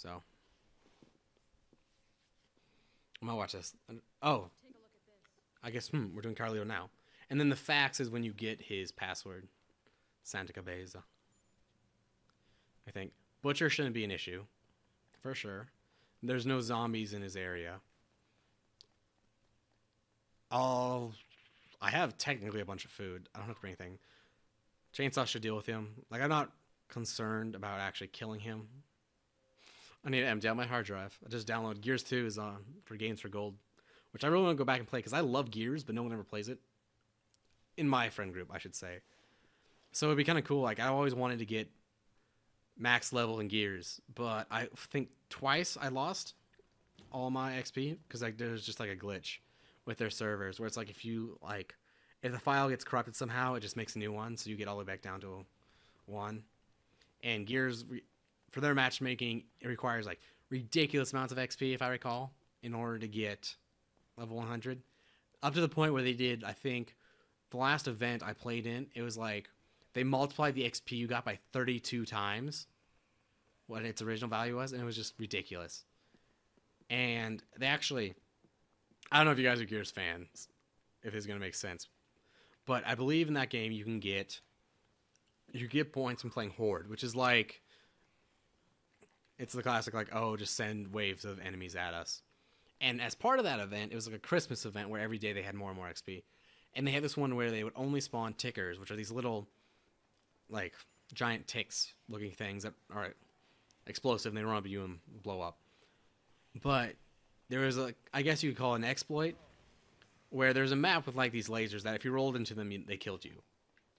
So I'm gonna watch this. Oh, I guess we're doing Carlito now. And then the fax is when you get his password, Santa Cabeza. I think Butcher shouldn't be an issue, for sure. There's no zombies in his area. I have technically a bunch of food. I don't have to bring anything. Chainsaw should deal with him. Like, I'm not concerned about actually killing him. I need to empty out my hard drive. I just downloaded Gears 2 is on for Games for Gold, which I really want to go back and play because I love Gears, but no one ever plays it. In my friend group, I should say. So it'd be kind of cool. Like, I always wanted to get max level in Gears, but I think twice I lost all my XP because like there's just like a glitch with their servers where it's like if the file gets corrupted somehow, it just makes a new one, so you get all the way back down to 1. And Gears, for their matchmaking, it requires like ridiculous amounts of XP, if I recall, in order to get level 100. Up to the point where they did, I think, the last event I played in, it was like they multiplied the XP you got by 32 times what its original value was, and it was just ridiculous. And they actually, I don't know if you guys are Gears fans, if it's going to make sense, but I believe in that game you get points from playing Horde, which is like, it's the classic like, oh, just send waves of enemies at us. And as part of that event, it was like a Christmas event where every day they had more and more XP. And they had this one where they would only spawn tickers, which are these little, like, giant ticks looking things that are explosive and they run up at you and blow up. But there was I guess you could call it an exploit, where there's a map with like these lasers that if you rolled into them, they killed you.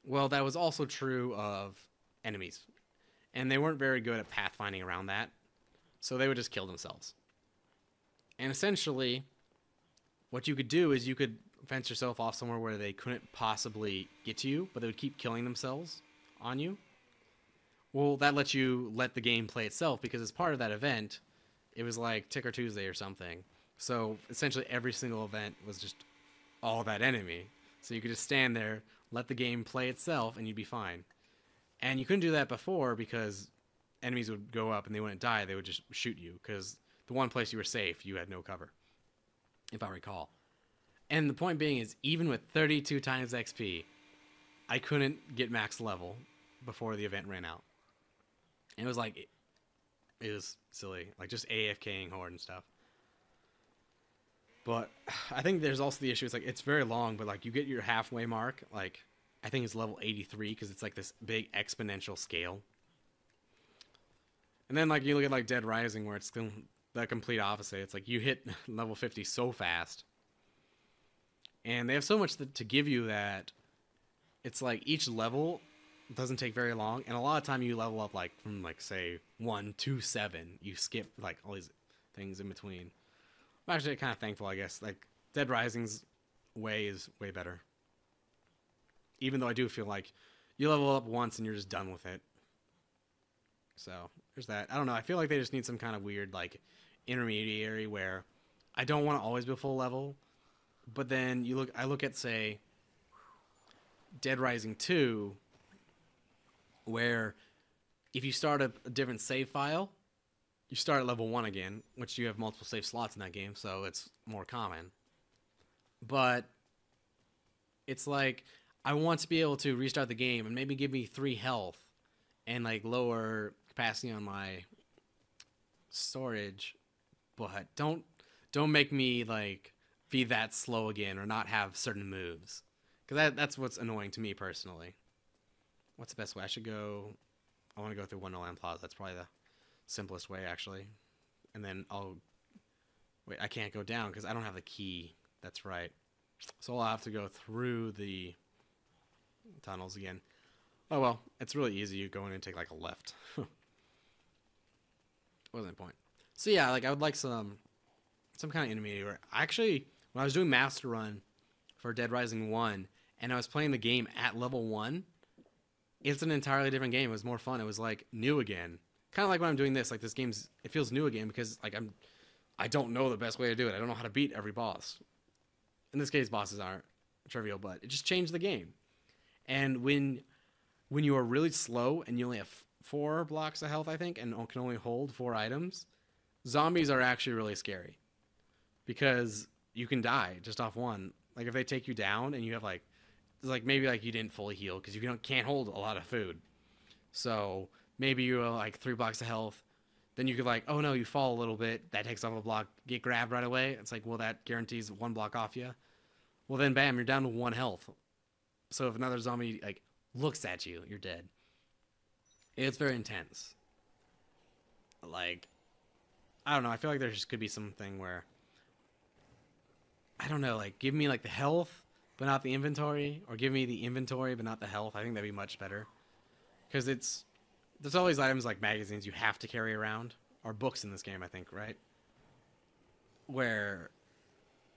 Well, that was also true of enemies. And they weren't very good at pathfinding around that. So they would just kill themselves. And essentially, what you could do is you could fence yourself off somewhere where they couldn't possibly get to you, but they would keep killing themselves on you. Well, that lets you let the game play itself, because as part of that event, it was like Ticker Tuesday or something. So essentially every single event was just all that enemy. So you could just stand there, let the game play itself, and you'd be fine. And you couldn't do that before because enemies would go up and they wouldn't die. They would just shoot you because the one place you were safe, you had no cover, if I recall. And the point being is, even with 32 times XP, I couldn't get max level before the event ran out. And it was like, it was silly. Like, just AFKing Horde and stuff. But I think there's also the issue, it's like, it's very long, but like, you get your halfway mark, like, I think it's level 83, because it's like this big exponential scale. And then, like, you look at, like, Dead Rising, where it's the complete opposite. It's like, you hit level 50 so fast. And they have so much to give you that it's like each level doesn't take very long. And a lot of time you level up like from like, say, 1 to 7. You skip like all these things in between. I'm actually kind of thankful, I guess. Like, Dead Rising's way is way better. Even though I do feel like you level up once and you're just done with it. So there's that. I don't know. I feel like they just need some kind of weird like intermediary where I don't want to always be full level. But then I look at, say, Dead Rising 2, where if you start a different save file, you start at level 1 again, which you have multiple save slots in that game, so it's more common. But it's like, I want to be able to restart the game and maybe give me 3 health and like lower capacity on my storage, but don't make me like be that slow again or not have certain moves, because that's what's annoying to me personally. What's the best way? I want to go through Wonderland Plaza. That's probably the simplest way, actually. And then wait, I can't go down because I don't have the key. That's right. So I'll have to go through the tunnels again. Oh well, it's really easy. You go in and take like a left. Wasn't the point. So yeah, like, I would like some kind of intermediate where actually, when I was doing Master Run for Dead Rising 1 and I was playing the game at level 1, it's an entirely different game. It was more fun. It was like new again. Kind of like when I'm doing this, like, this game's, it feels new again because like I don't know the best way to do it. I don't know how to beat every boss. In this case, bosses aren't trivial, but it just changed the game. And when you are really slow and you only have 4 blocks of health, I think, and can only hold 4 items. Zombies are actually really scary because you can die just off one. Like if they take you down and you have like maybe like you didn't fully heal because you can't hold a lot of food. So maybe you're like 3 blocks of health. Then you could like, oh no, you fall a little bit. That takes off a block. Get grabbed right away. It's like, well, that guarantees 1 block off you. Well, then bam, you're down to 1 health. So if another zombie like looks at you, you're dead. It's very intense. Like, I don't know. I feel like there just could be something where, I don't know, like give me like the health, but not the inventory, or give me the inventory, but not the health. I think that'd be much better. Because there's all these items like magazines you have to carry around, or books in this game, I think, right? Where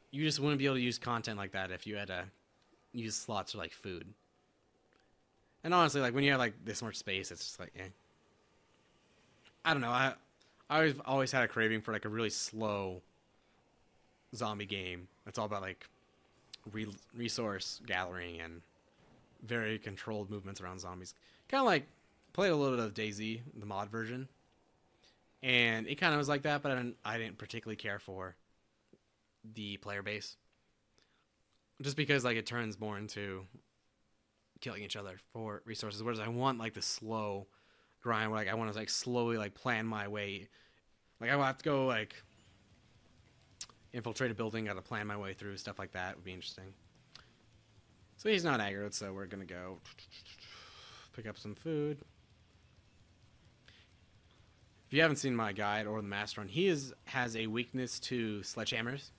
you just wouldn't be able to use content like that if you had to use slots for like food. And honestly, like when you have like this much space, it's just like, eh. I don't know. I've always had a craving for like a really slow zombie game. It's all about like resource gathering and very controlled movements around zombies. Kind of like played a little bit of DayZ, the mod version, and it kind of was like that, but I didn't particularly care for the player base, just because like it turns more into killing each other for resources, whereas I want like the slow grind where like I want to like slowly like plan my way. Like I will have to go like infiltrate a building, gotta plan my way through stuff like that. Would be interesting. So he's not aggroed, so we're gonna go pick up some food. If you haven't seen my guide or the master run, he has a weakness to sledgehammers.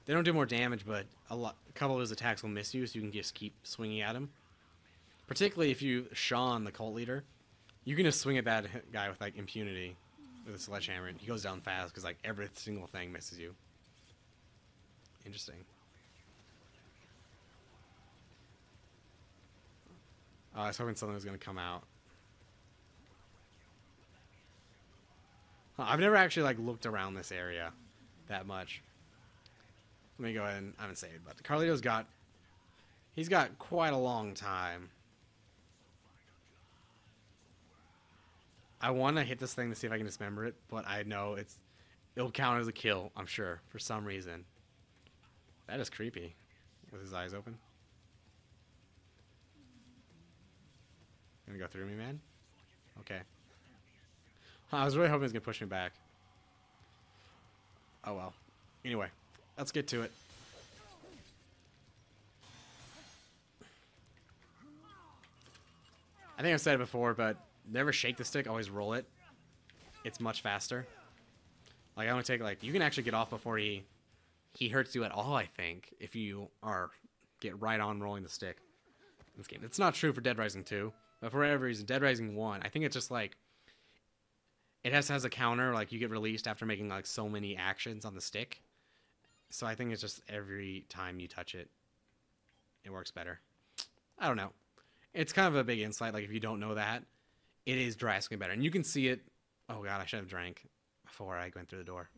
They don't do more damage, but a couple of his attacks will miss you, so you can just keep swinging at him. Particularly if you Sean, the cult leader, you can just swing at that guy with like impunity with a sledgehammer, and he goes down fast because like every single thing misses you. Interesting. I was hoping something was going to come out. I've never actually like looked around this area that much. Let me go ahead and I haven't saved, but Carlito's he's got quite a long time. I want to hit this thing to see if I can dismember it, but I know it'll count as a kill, I'm sure, for some reason. That is creepy, with his eyes open. Gonna go through me, man? Okay. I was really hoping he was gonna push me back. Oh well. Anyway, let's get to it. I think I've said it before, but never shake the stick, always roll it. It's much faster. Like, I want to take, like, you can actually get off before he hurts you at all, I think, if you get right on rolling the stick in this game. It's not true for Dead Rising 2, but for whatever reason, Dead Rising 1, I think it's just, like, it has a counter, like, you get released after making, like, so many actions on the stick. So I think it's just every time you touch it, it works better. I don't know. It's kind of a big insight, like, if you don't know that, it is drastically better. And you can see it. Oh, God, I should have drank before I went through the door.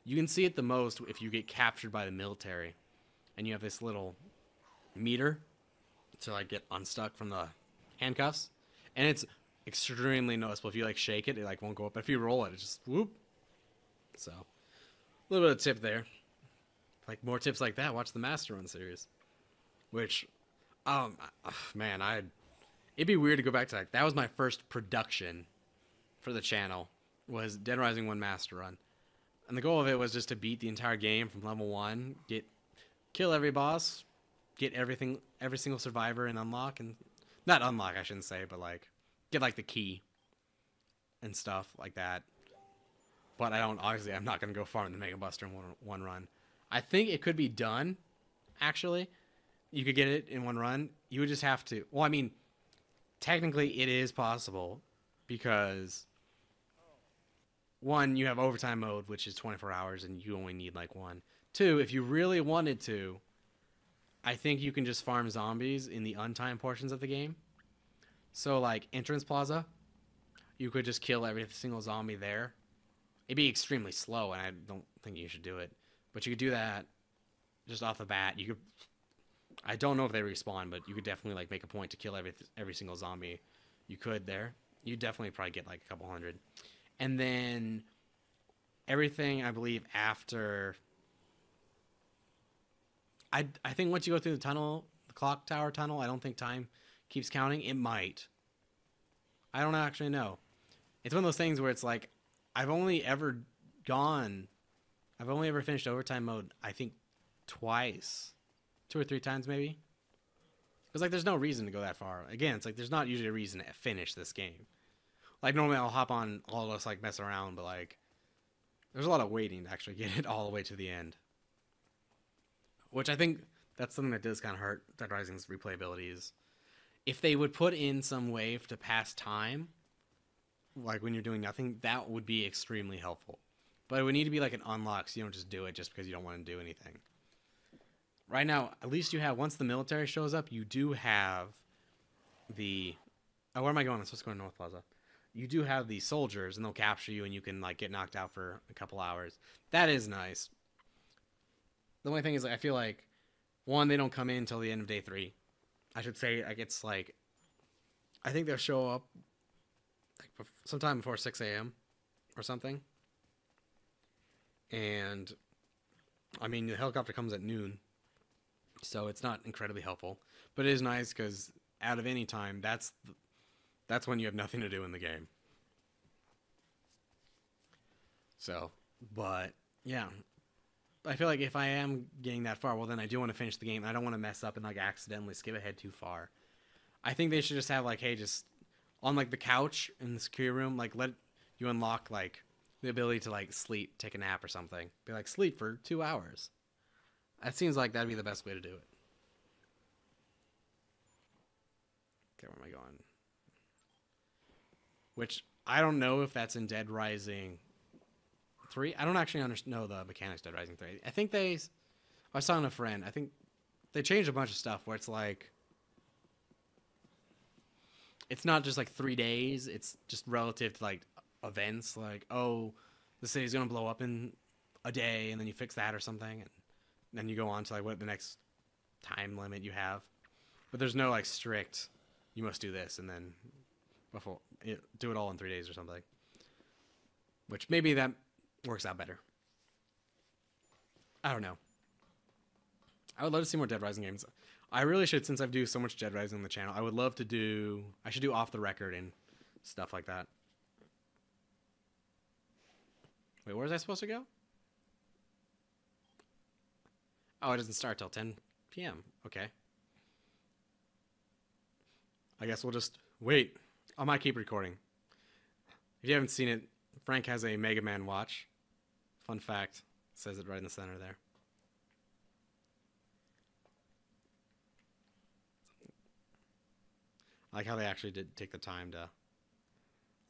You can see it the most if you get captured by the military and you have this little meter to, like, get unstuck from the handcuffs. And it's extremely noticeable. If you, like, shake it, it, like, won't go up. But if you roll it, it just whoop. So, a little bit of tip there. Like, more tips like that, watch the Master Run series. Which, man, it'd be weird to go back to that. That was my first production for the channel, was Dead Rising 1 Master Run. And the goal of it was just to beat the entire game from level 1, kill every boss, get every single survivor and unlock, and not unlock, I shouldn't say, but like get like the key and stuff like that. But obviously I'm not going to go far in the Mega Buster in one run. I think it could be done, actually. You could get it in one run. You would just have to, well, I mean, technically it is possible because, one, you have overtime mode, which is 24 hours, and you only need like one. Two, if you really wanted to, I think you can just farm zombies in the untimed portions of the game. So like Entrance Plaza, you could just kill every single zombie there. It'd be extremely slow, and I don't think you should do it. But you could do that just off the bat. You could, I don't know if they respawn, but you could definitely like make a point to kill every single zombie You could there. You definitely probably get like a couple hundred. And then everything, I believe, after... I think once you go through the tunnel, the clock tower tunnel, I don't think time keeps counting. It might. I don't actually know. It's one of those things where it's like, I've only ever finished overtime mode, I think, twice. 2 or 3 times, maybe. Because, like, there's no reason to go that far. Again, it's like, there's not usually a reason to finish this game. Like, normally I'll hop on, all of us, like, mess around, but, like, there's a lot of waiting to actually get it all the way to the end. Which I think that's something that does kind of hurt Dead Rising's replayability is if they would put in some way to pass time, like when you're doing nothing, that would be extremely helpful. But it would need to be like an unlock, so you don't just do it just because you don't want to do anything. Right now, at least you have, once the military shows up, you do have the... Oh, where am I going? I'm supposed to go to North Plaza. You do have the soldiers, and they'll capture you, and you can like get knocked out for a couple hours. That is nice. The only thing is, like, I feel like, one, they don't come in until the end of day 3. I should say, like, it's like, I think they'll show up like sometime before 6 a.m. or something. And, I mean, the helicopter comes at noon, so it's not incredibly helpful. But it is nice because out of any time, that's when you have nothing to do in the game. So, but, yeah. I feel like if I am getting that far, well, then I do want to finish the game. I don't want to mess up and, like, accidentally skip ahead too far. I think they should just have, like, hey, just on, like, the couch in the security room, like, let you unlock, like, the ability to, like, sleep, take a nap or something. Be like, sleep for 2 hours. That seems like that'd be the best way to do it. Okay, where am I going? Which, I don't know if that's in Dead Rising 3. I don't actually know the mechanics of Dead Rising 3. I think I was talking to a friend. I think they changed a bunch of stuff where it's like, it's not just like 3 days. It's just relative to like events. Like, oh, the city's going to blow up in a day, and then you fix that or something. And then you go on to like what the next time limit you have. But there's no like strict, you must do this, and then do it all in 3 days or something. Which maybe that works out better. I don't know. I would love to see more Dead Rising games. I really should, since I do so much Dead Rising on the channel, I should do off the record and stuff like that. Wait, where was I supposed to go? Oh, it doesn't start till 10 p.m. Okay. I guess we'll just wait. I might keep recording. If you haven't seen it, Frank has a Mega Man watch. Fun fact. It says it right in the center there. I like how they actually did take the time to,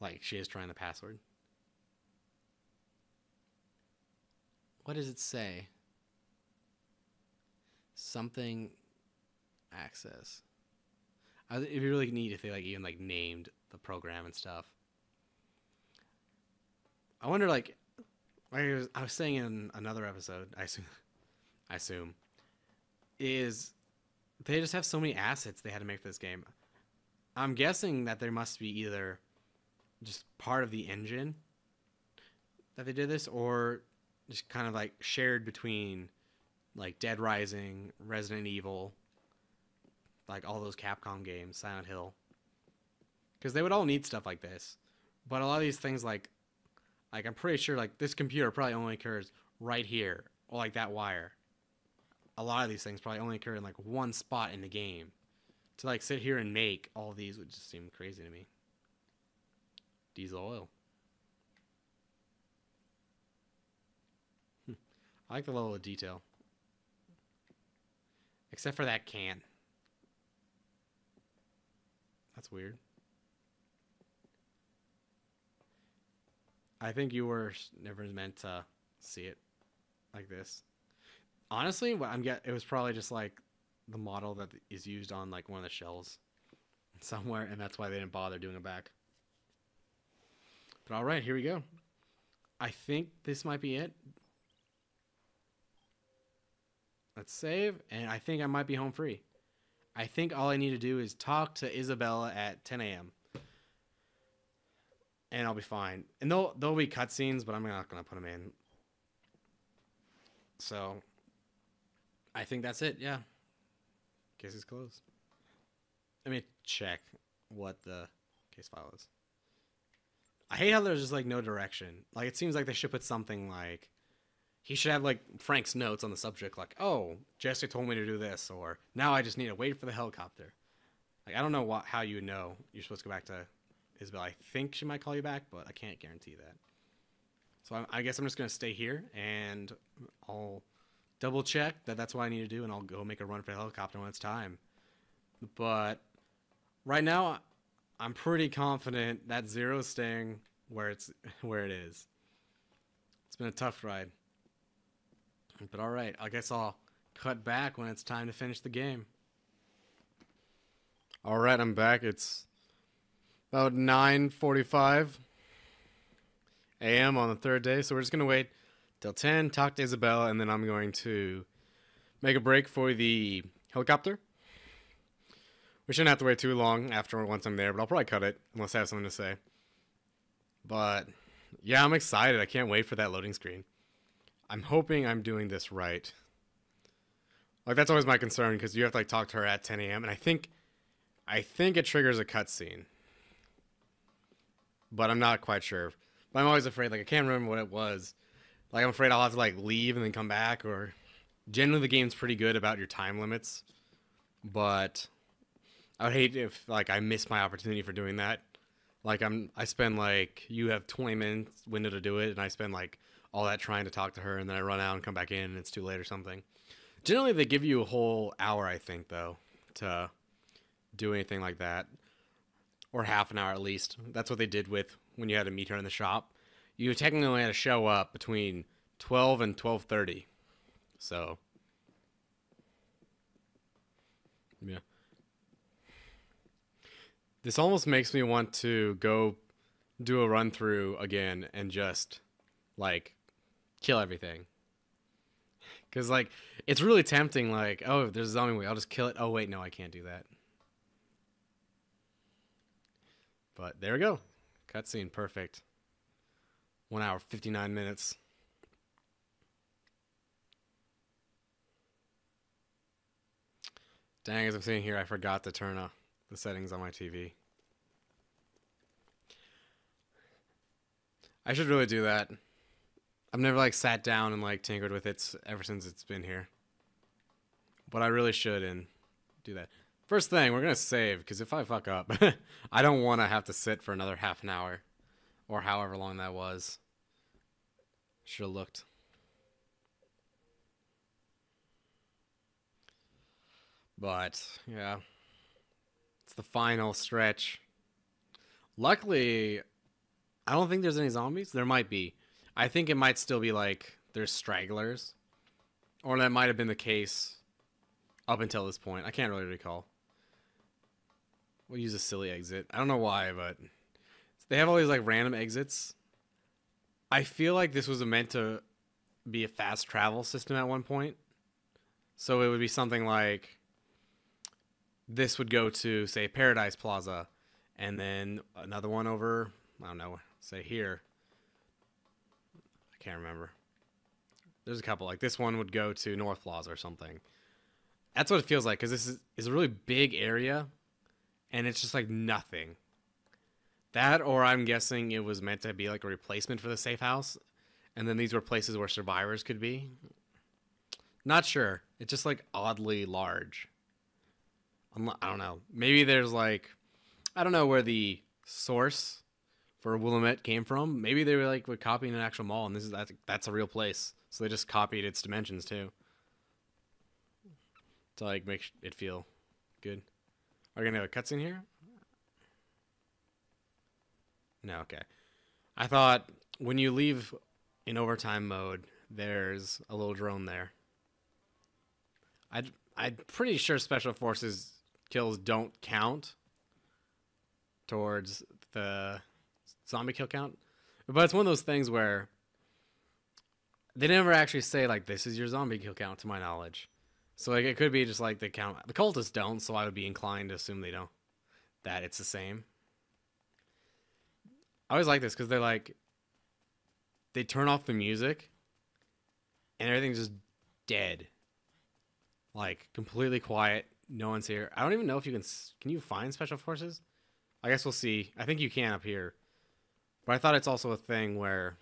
like, she is trying the password. What does it say? Something access. It'd be really neat if they like even like named the program and stuff. I wonder, like I was saying in another episode, I assume, is they just have so many assets they had to make for this game. I'm guessing that there must be either just part of the engine that they did this, or just kind of like shared between like Dead Rising, Resident Evil, like all those Capcom games, Silent Hill. Because they would all need stuff like this. But a lot of these things, like I'm pretty sure like this computer probably only occurs right here, or like that wire. A lot of these things probably only occur in like one spot in the game. To like sit here and make all of these would just seem crazy to me. Diesel oil. I like the level of detail. Except for that can. That's weird. I think you were never meant to see it like this. Honestly, it was probably just like the model that is used on like one of the shells somewhere, and that's why they didn't bother doing it back. But all right, here we go. I think this might be it. Let's save, and I think I might be home free. I think all I need to do is talk to Isabella at 10 a.m. and I'll be fine. And there'll be cutscenes, but I'm not gonna put them in. So I think that's it. Yeah, case is closed. Let me check what the case file is. I hate how there's just like no direction. Like it seems like they should put something like he should have like Frank's notes on the subject, like, "Oh, Jesse told me to do this," or "Now I just need to wait for the helicopter." Like I don't know how you would know you're supposed to go back to Isabel. I think she might call you back, but I can't guarantee that. So I guess I'm just gonna stay here and I'll double check that that's what I need to do, and I'll go make a run for the helicopter when it's time. But right now, I'm pretty confident that Zero's staying where it is. It's been a tough ride. But alright, I guess I'll cut back when it's time to finish the game. Alright, I'm back. It's about 9:45 a.m. on the third day, so we're just going to wait till 10, talk to Isabel, and then I'm going to make a break for the helicopter. We shouldn't have to wait too long once I'm there, but I'll probably cut it unless I have something to say. But yeah, I'm excited. I can't wait for that loading screen. I'm hoping I'm doing this right. Like that's always my concern because you have to like talk to her at 10 a.m. and I think it triggers a cutscene, but I'm not quite sure. But I'm always afraid. Like I can't remember what it was. Like I'm afraid I'll have to like leave and then come back. Or generally the game's pretty good about your time limits, but I would hate if like I miss my opportunity for doing that. Like I spend like you have 20 minutes window to do it, and I spend like all that trying to talk to her, and then I run out and come back in, and it's too late or something. Generally, they give you a whole hour, I think, though, to do anything like that, or half an hour at least. That's what they did with when you had to meet her in the shop. You technically only had to show up between 12 and 12:30. So, yeah. This almost makes me want to go do a run through again and just like kill everything. Cause like it's really tempting. Like, oh, if there's a zombie, I'll just kill it. Oh wait, no, I can't do that. But there we go, cutscene, perfect. 1 hour 59 minutes. Dang, as I'm sitting here, I forgot to turn the settings on my TV. I should really do that. I've never like sat down and like tinkered with it ever since it's been here. But I really should and do that. First thing, we're gonna save, because if I fuck up, I don't want to have to sit for another half an hour, or however long that was. Should have looked. But yeah, it's the final stretch. Luckily, I don't think there's any zombies. There might be. I think it might still be like there's stragglers, or that might have been the case up until this point. I can't really recall. We'll use a silly exit. I don't know why, but they have all these like random exits. I feel like this was meant to be a fast travel system at one point. So it would be something like this would go to, say, Paradise Plaza, and then another one over, I don't know, say here. I can't remember. There's a couple. Like this one would go to North Plaza or something. That's what it feels like, because this is a really big area, and it's just like nothing. That, or I'm guessing it was meant to be like a replacement for the safe house, and then these were places where survivors could be. Not sure. It's just like oddly large. I don't know. Maybe there's like, I don't know where the source for Willamette came from. Maybe they were like copying an actual mall, and that's a real place. So they just copied its dimensions too, to like make it feel good. Are you gonna have a cutscene here? No, okay. I thought when you leave in overtime mode, there's a little drone there. I'm pretty sure Special Forces kills don't count towards the zombie kill count. But it's one of those things where they never actually say, like, this is your zombie kill count, to my knowledge. So, like, it could be just, like, the count. The cultists don't, so I would be inclined to assume they don't. That it's the same. I always like this because they turn off the music and everything's just dead. Like, completely quiet. No one's here. I don't even know if you can you find special forces? I guess we'll see. I think you can up here. But I thought it's also a thing where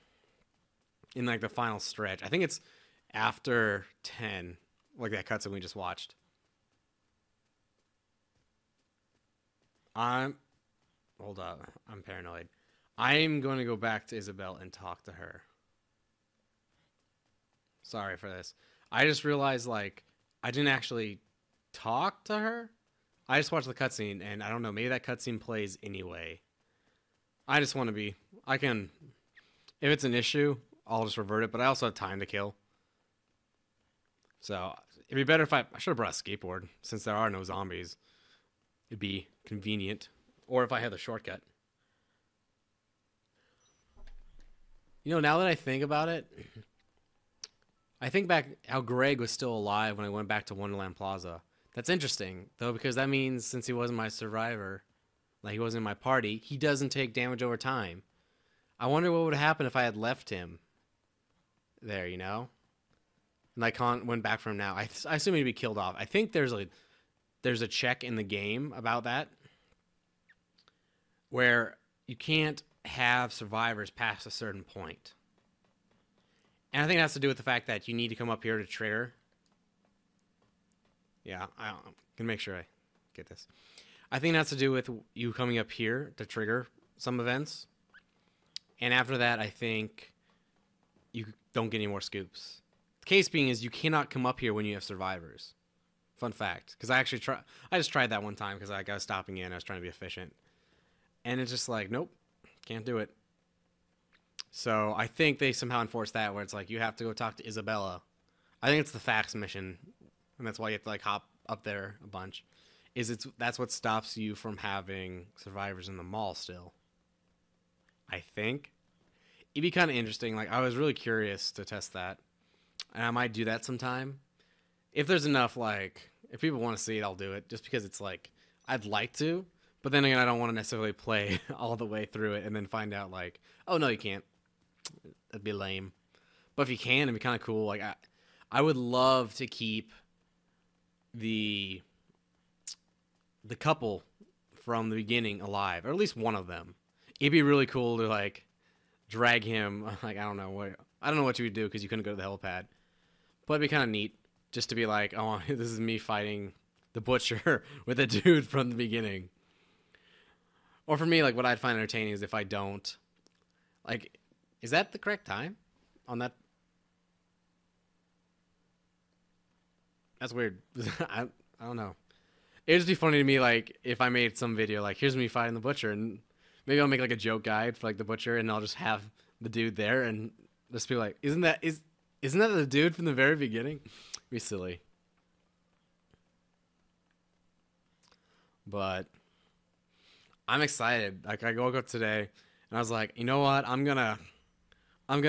in like the final stretch, I think it's after 10, like that cutscene we just watched. Hold up. I'm paranoid. I'm going to go back to Isabel and talk to her. Sorry for this. I just realized, like, I didn't actually talk to her. I just watched the cutscene, and I don't know, maybe that cutscene plays anyway. I just want to be... I can... If it's an issue, I'll just revert it, but I also have time to kill. So, it'd be better if I should have brought a skateboard, since there are no zombies. It'd be convenient. Or if I had the shortcut. You know, now that I think about it, I think back how Greg was still alive when I went back to Wonderland Plaza. That's interesting, though, because that means since he wasn't my survivor, like he wasn't in my party, he doesn't take damage over time. I wonder what would happen if I had left him there, you know? And I went back for him now. I assume he'd be killed off. I think there's a check in the game about that where you can't have survivors past a certain point. And I think it has to do with the fact that you need to come up here to trigger. Yeah, I can make sure I get this. I think it has to do with you coming up here to trigger some events. And after that, I think you don't get any more scoops. The case being is you cannot come up here when you have survivors. Fun fact. Because I just tried that one time because I was stopping in. I was trying to be efficient. And it's just like, nope, can't do it. So I think they somehow enforced that where it's like you have to go talk to Isabella. I think it's the fax mission, and that's why you have to like hop up there a bunch. That's what stops you from having survivors in the mall still. I think it'd be kind of interesting. Like I was really curious to test that, and I might do that sometime if there's enough. Like if people want to see it, I'll do it just because it's like I'd like to. But then again, I don't want to necessarily play all the way through it and then find out like, oh no, you can't. That'd be lame. But if you can, it'd be kind of cool. Like I would love to keep the couple from the beginning alive, or at least one of them. It'd be really cool to like drag him. Like I don't know what you would do because you couldn't go to the helipad. But it'd be kind of neat just to be like, oh, this is me fighting the butcher with a dude from the beginning. Or for me, like what I'd find entertaining is if I don't, like, is that the correct time on that? That's weird. I don't know. It'd just be funny to me, like, if I made some video, like, here's me fighting the butcher, and maybe I'll make, like, a joke guide for, like, the butcher, and I'll just have the dude there, and just be like, isn't that the dude from the very beginning? It'd be silly. But I'm excited. Like, I woke up today, and I was like, you know what? I'm gonna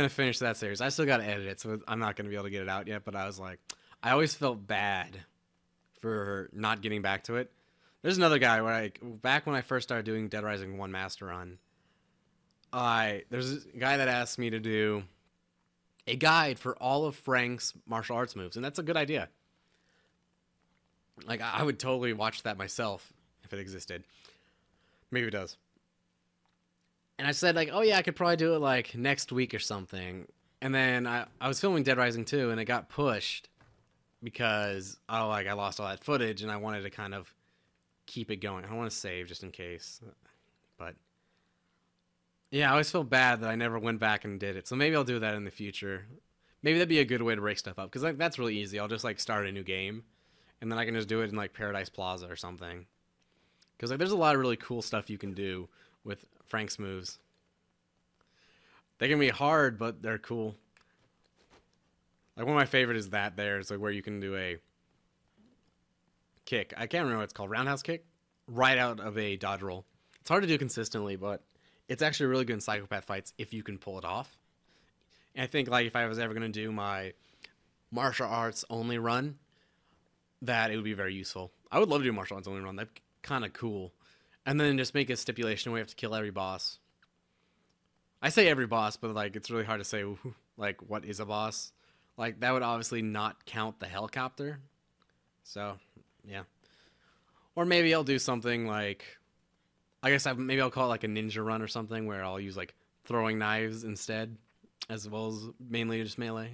finish that series. I still gotta edit it, so I'm not gonna be able to get it out yet, but I was like, I always felt bad for not getting back to it. There's another guy where back when I first started doing Dead Rising 1 Master Run, there's a guy that asked me to do a guide for all of Frank's martial arts moves, and that's a good idea. Like, I would totally watch that myself if it existed. Maybe it does. And I said, like, oh yeah, I could probably do it, like, next week or something. And then I was filming Dead Rising 2, and it got pushed because, I lost all that footage, and I wanted to kind of keep it going. I don't want to save just in case. But, yeah, I always felt bad that I never went back and did it. So maybe I'll do that in the future. Maybe that'd be a good way to break stuff up. Because like, that's really easy. I'll just, like, start a new game. And then I can just do it in, like, Paradise Plaza or something. Because, like, there's a lot of really cool stuff you can do with Frank's moves. They can be hard, but they're cool. Like, one of my favorite is that there. It's, like, where you can do a kick. I can't remember what it's called. Roundhouse kick? Right out of a dodge roll. It's hard to do consistently, but it's actually really good in psychopath fights if you can pull it off. And I think, like, if I was ever going to do my martial arts only run, that it would be very useful. I would love to do martial arts only run. That'd be kind of cool. And then just make a stipulation where you have to kill every boss. I say every boss, but like it's really hard to say like what is a boss. Like that would obviously not count the helicopter. So yeah, or maybe I'll do something like I guess maybe I'll call it like a ninja run or something where I'll use like throwing knives instead, as well as mainly just melee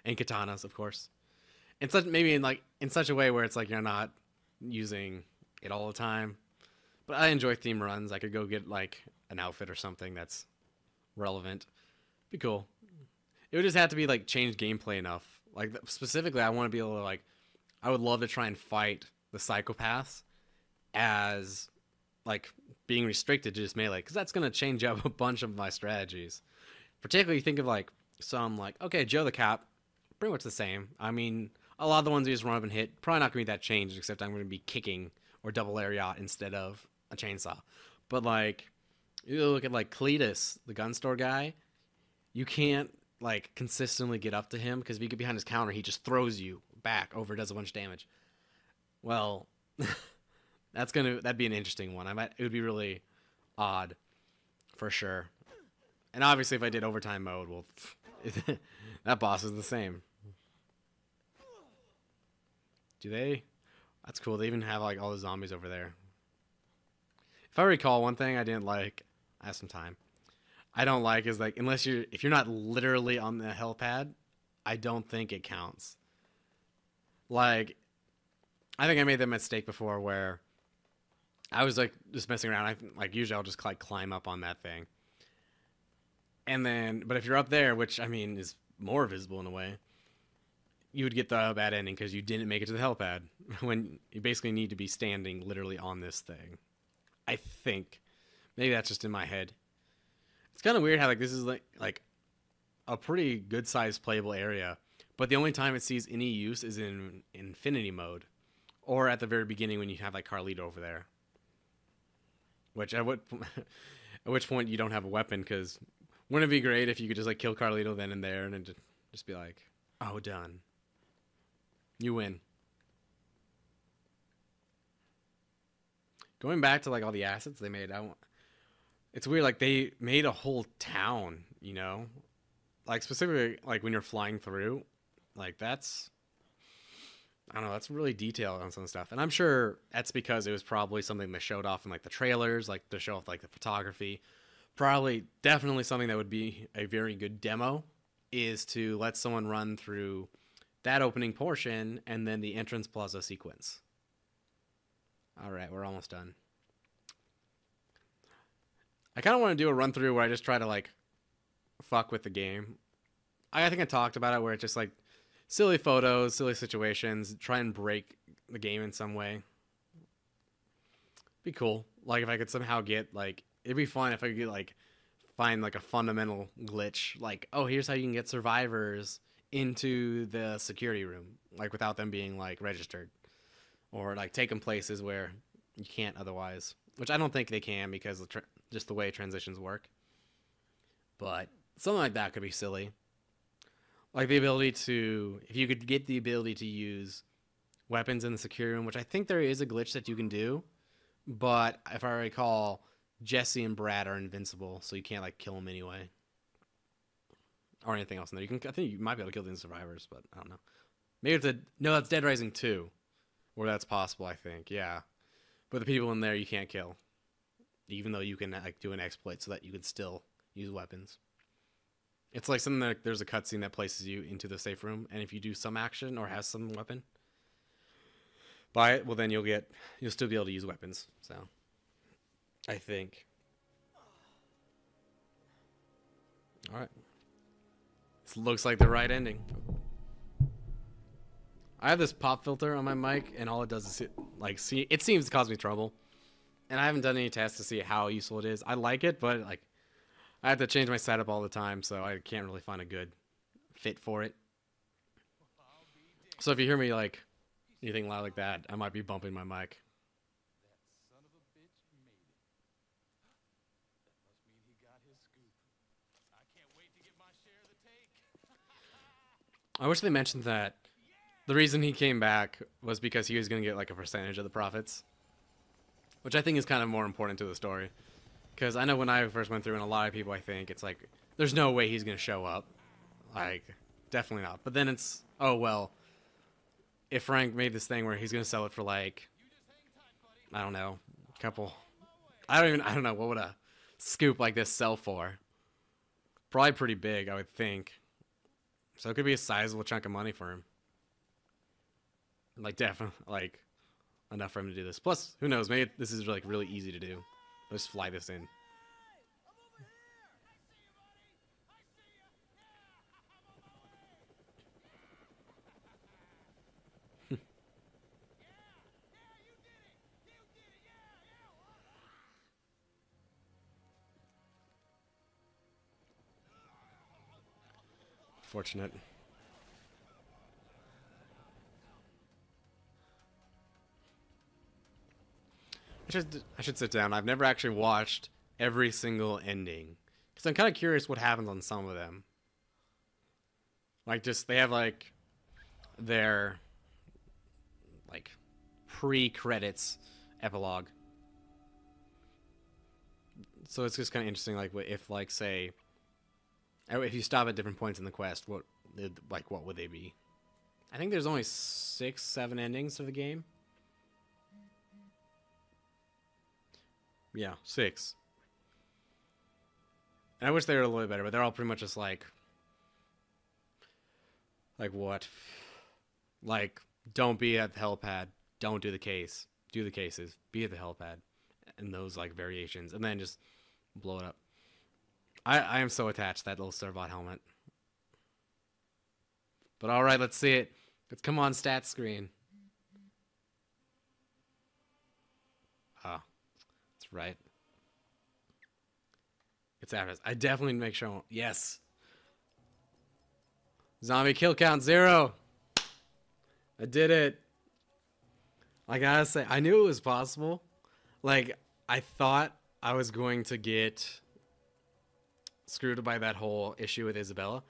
and katanas, of course. In such maybe in such a way where it's like you're not using it all the time. But I enjoy theme runs. I could go get like an outfit or something that's relevant. Be cool. It would just have to be like changed gameplay enough. Like specifically, I want to be able to like. I would love to try and fight the psychopaths as like being restricted to just melee because that's gonna change up a bunch of my strategies. Particularly, think of like some like okay, Joe the Cop, pretty much the same. I mean, a lot of the ones you just run up and hit probably not gonna be that changed, except I'm gonna be kicking or double lariat instead of a chainsaw. But like, you look at like Cletus, the gun store guy, you can't like consistently get up to him because if you get behind his counter, he just throws you back over, does a bunch of damage. Well, that'd be an interesting one. It would be really odd, for sure. And obviously, if I did overtime mode, well, that boss is the same. Do they? That's cool. They even have like all the zombies over there. If I recall, one thing I didn't like, I have some time. I don't like is like if you're not literally on the helipad, I don't think it counts. Like, I think I made that mistake before where I was like just messing around. Like usually I'll just like climb up on that thing, and then but if you're up there, which I mean is more visible in a way, you would get the bad ending because you didn't make it to the helipad when you basically need to be standing literally on this thing. I think maybe that's just in my head. It's kind of weird how like this is like a pretty good sized playable area, but the only time it sees any use is in infinity mode, or at the very beginning when you have like Carlito over there. Which at which point you don't have a weapon because wouldn't it be great if you could just like kill Carlito then and there and then just be like, oh done, you win. Going back to like all the assets they made, it's weird. Like they made a whole town, you know, like specifically like when you're flying through, like that's I don't know, that's really detailed on some stuff. And I'm sure that's because it was probably something they showed off in like the trailers, like to show off like the photography. Probably definitely something that would be a very good demo is to let someone run through that opening portion and then the entrance plaza sequence. All right, we're almost done. I kind of want to do a run through where I just try to like fuck with the game. I think I talked about it where it's just like silly photos, silly situations, try and break the game in some way. Be cool. Like if I could somehow get like it'd be fun if I could get like find like a fundamental glitch like oh here's how you can get survivors into the security room like without them being like registered. Or like take them places where you can't otherwise, which I don't think they can because just the way transitions work. But something like that could be silly. Like the ability to, if you could get the ability to use weapons in the security room, which I think there is a glitch that you can do. But if I recall, Jesse and Brad are invincible, so you can't like kill them anyway. Or anything else in there. I think you might be able to kill the survivors, but I don't know. Maybe no, that's Dead Rising 2. Where that's possible, I think, yeah. But the people in there you can't kill. Even though you can like do an exploit so that you could still use weapons. It's like something that there's a cutscene that places you into the safe room, and if you do some action or has some weapon, buy it, well then you'll still be able to use weapons. So I think. Alright. This looks like the right ending. I have this pop filter on my mic, and all it does is it seems to cause me trouble. And I haven't done any tests to see how useful it is. I like it, but like I have to change my setup all the time, so I can't really find a good fit for it. So if you hear me like anything loud like that, I might be bumping my mic. I wish they mentioned that the reason he came back was because he was going to get like a percentage of the profits, which I think is kind of more important to the story. Because I know when I first went through, and a lot of people, I think, it's like, there's no way he's going to show up. Like, definitely not. But then it's, oh, well, if Frank made this thing where he's going to sell it for, like, I don't know, a couple, I don't know, what would a scoop like this sell for? Probably pretty big, I would think. So it could be a sizable chunk of money for him. Like, definitely, like, enough for him to do this. Plus, who knows, maybe this is, like, really easy to do. Let's fly this in. Fortunate. I should sit down. I've never actually watched every single ending because I'm kind of curious what happens on some of them. Like, just they have like their like pre-credits epilogue. So it's just kind of interesting, like if like say if you stop at different points in the quest, what would they be? I think there's only 6, 7 endings to the game. Yeah, 6. And I wish they were a little bit better, but they're all pretty much just like what? Like, don't be at the helipad. Don't do the case. Do the cases. Be at the helipad. And those like variations, and then just blow it up. I am so attached to that little Servbot helmet. But all right, let's see it. Let's come on stats screen. Oh, that's right. It's after this. I definitely make sure. Yes. Zombie kill count 0. I did it. I gotta say, I knew it was possible. Like, I thought I was going to get screwed by that whole issue with Isabella.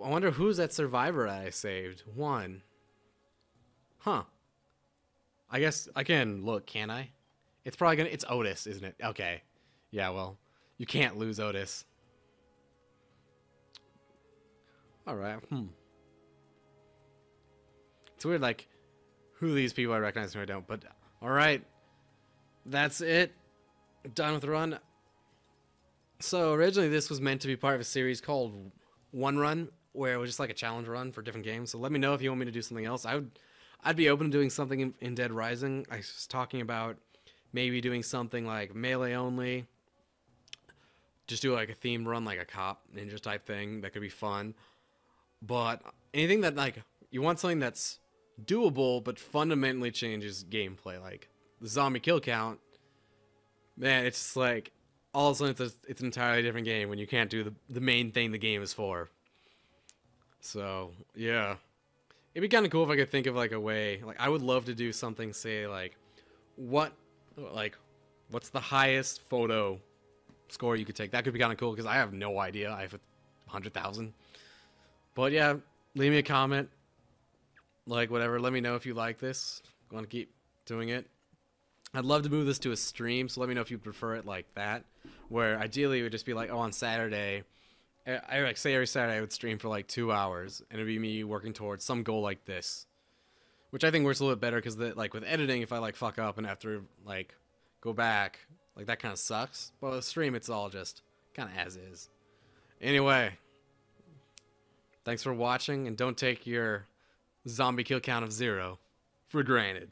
I wonder who's that survivor I saved. 1. Huh. I guess I can look, can I? It's probably gonna, it's Otis, isn't it? Okay. Yeah, well, you can't lose Otis. Alright, It's weird, like, who these people I recognize and who I don't, but alright. That's it. Done with the run. So originally this was meant to be part of a series called One Run, where it was just like a challenge run for different games. So let me know if you want me to do something else. I'd be open to doing something in Dead Rising. I was talking about maybe doing something like melee only. Just do like a themed run, like a cop ninja type thing. That could be fun. But anything that like you want something that's doable but fundamentally changes gameplay, like the zombie kill count. Man, it's just like all of a sudden it's an entirely different game when you can't do the main thing the game is for. So yeah, it'd be kind of cool if I could think of like a way. Like I would love to do something, say like what's the highest photo score you could take? That could be kind of cool because I have no idea. I have 100,000. But yeah, leave me a comment. Like whatever. Let me know if you like this. Want to keep doing it. I'd love to move this to a stream, so let me know if you prefer it like that, where ideally it would just be like, oh, on Saturday, I like say every Saturday I would stream for like 2 hours, and it'd be me working towards some goal like this, which I think works a little bit better because like with editing, if I like fuck up and have to like go back, like that kind of sucks. But with a stream, it's all just kind of as is. Anyway, thanks for watching, and don't take your zombie kill count of 0 for granted.